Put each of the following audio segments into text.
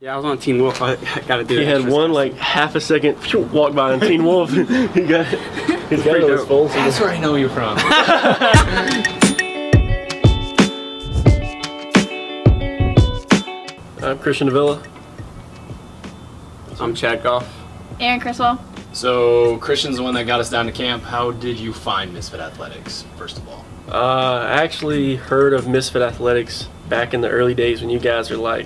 Yeah, I was on Teen Wolf. I got to do it. He had one like half a second walk by on Teen Wolf. He got those folds. That's where I know you're from. I'm Christian Davila. I'm Chad Goff. Aaron Criswell. So Christian's the one that got us down to camp. How did you find Misfit Athletics, first of all? I actually heard of Misfit Athletics back in the early days when you guys were like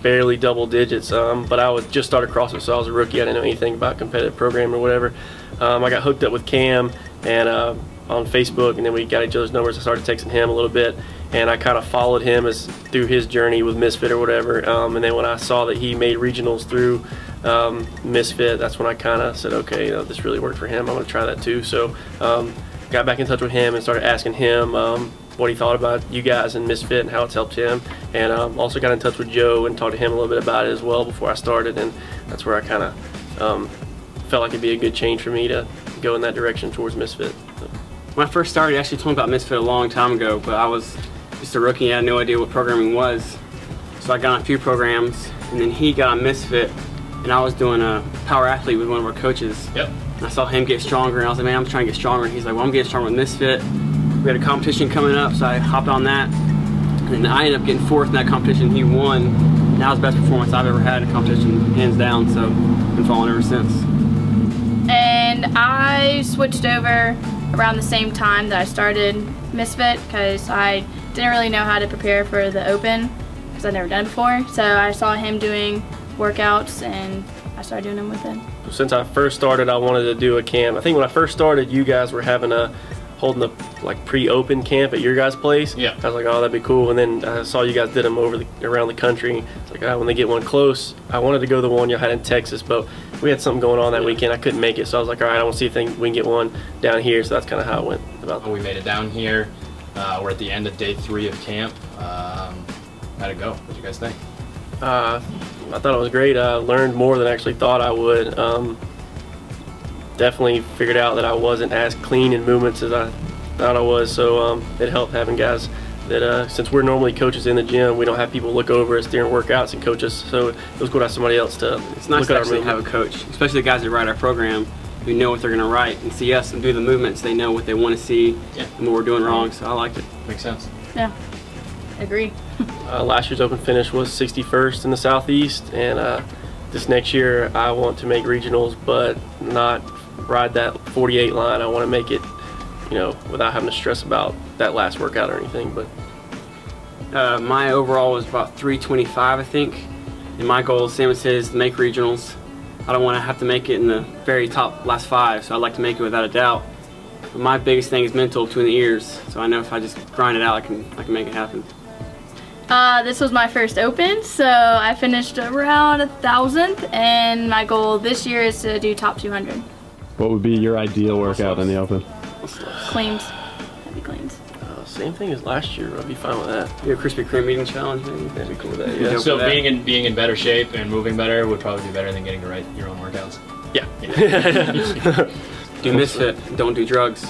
barely double digits, but I was just started CrossFit, so I was a rookie. I didn't know anything about competitive program or whatever. I got hooked up with Cam and on Facebook, and then we got each other's numbers. I started texting him a little bit, and I kind of followed him through his journey with Misfit or whatever. And then when I saw that he made regionals through Misfit, that's when I kind of said, okay, this really worked for him. I'm going to try that too. So got back in touch with him and started asking him what he thought about you guys and Misfit and how it's helped him. And also got in touch with Joe and talked to him a little bit about it as well before I started. And that's where I kind of felt like it'd be a good change for me to go in that direction towards Misfit. When I first started, he actually told me about Misfit a long time ago, but I was just a rookie and I had no idea what programming was. So I got on a few programs, and then he got on Misfit, and I was doing a power athlete with one of our coaches. Yep. And I saw him get stronger, and I was like, man, I'm trying to get stronger. And he's like, well, I'm getting stronger with Misfit. We had a competition coming up, so I hopped on that. And I ended up getting fourth in that competition. He won. And that was the best performance I've ever had in a competition, hands down. So I've been following ever since. And I switched over around the same time that I started Misfit because I didn't really know how to prepare for the Open because I'd never done it before. So I saw him doing workouts and I started doing them with him. Since I first started, I wanted to do a camp. I think when I first started, you guys were holding a like pre-open camp at your guys' place. Yeah. I was like, oh, that'd be cool. And then I saw you guys did them around the country. It's like, when they get one close, I wanted to go to the one you had in Texas, but we had something going on that weekend. I couldn't make it, so I was like, all right, I want to see if we can get one down here. So that's kind of how it went about. We made it down here. We're at the end of day 3 of camp. How'd it go? What did you guys think? I thought it was great. I learned more than I actually thought I would. Definitely figured out that I wasn't as clean in movements as I thought I was, so it helped having guys that, since we're normally coaches in the gym, we don't have people look over us during workouts and coach us, so it was cool to have somebody else to It's nice to actually have a coach, especially the guys that write our program, who know what they're going to write and see us and do the movements. They know what they want to see and what we're doing wrong, so I liked it. Makes sense. Yeah, agree. Last year's open finish was 61st in the Southeast, and this next year I want to make regionals, but not ride that 48 line. I want to make it, you know, without having to stress about that last workout or anything. But my overall was about 325, I think, and my goal, same as his, to make regionals. I don't want to have to make it in the very top last 5, so I'd like to make it without a doubt. But my biggest thing is mental between the ears, so I know if I just grind it out, I can make it happen. This was my first Open, so I finished around 1,000th, and my goal this year is to do top 200. What would be your ideal workout in the Open? Cleans. Heavy cleans. same thing as last year. I'd be fine with that. Your Krispy Kreme eating challenge, maybe? That'd be cool with that, yeah. So being in better shape and moving better would probably be better than getting to write your own workouts. Yeah. Do Misfit, don't do drugs.